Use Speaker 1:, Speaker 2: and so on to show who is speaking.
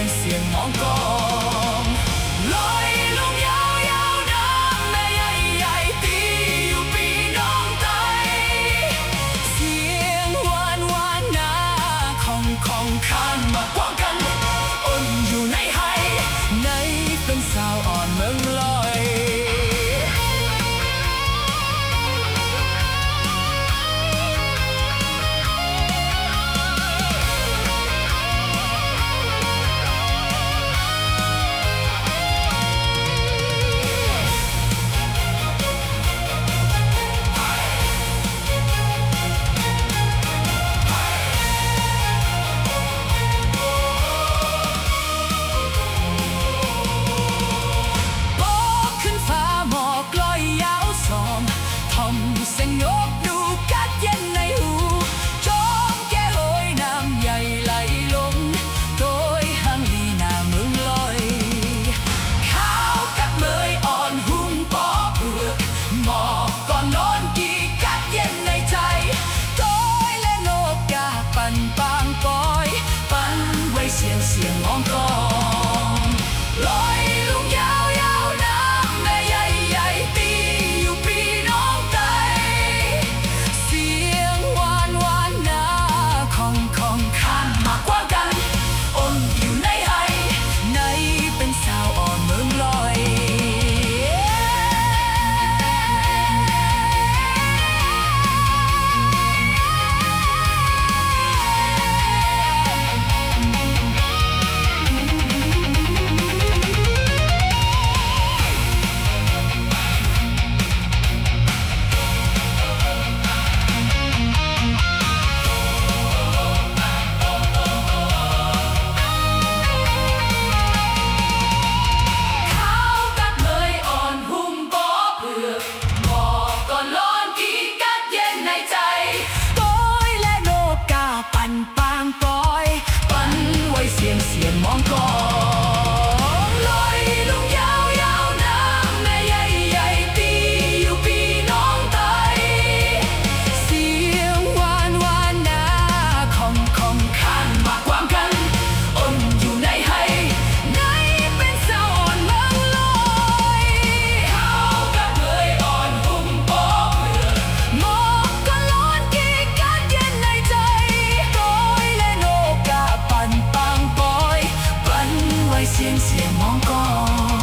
Speaker 1: ยงเสียงมองกองลอยลงยาวๆน้ำแม่ใหญ่ๆตีอยู่ปีน้องไตเสียงหวานๆนาของข้านมากว้างกันอ่อนอยู่ในไห้ในเป็นสาวอ่อนเมืองลอยเสียงนกดูกัดเย็นในหูจอมแก้วโหยน้ำใหญ่ไหลลงโดยหางลีหน้าเมืองลอยข้าวกับเมยอ่อนหุ้มปอเปลือกหมอกก่อนนอนกี่กัดเย็นในใจโดยและนกกาปั่นปางปอยปั่นไว้เสียงมองกองลอยลงยาวน้ำแม่ใหญ่ๆตีอยู่ปีน้องไตเสียงหวานนาของข้ามมากกว่ากันอ่อนอยู่ในไห้ในเป็นสาวอ่อนเมืองลอยปั่นปางปอยปั่นไว้เสียงมองกองลอยลงยาวน้ำแม่ใหญ่ๆตีอยู่ปีน้องไตเสียงหวานนาของข้านมากกว่ากันอ่อนอยู่ในไห้ในเป็นสาวอ่อนเมืองลอยข้าวกับเมยอ่อนหุ้มปอเปลือกหมอกก็ร้อนกี่กัดเย็นในใจปั่นปางปอยปั่นไว้เสียงมองกอง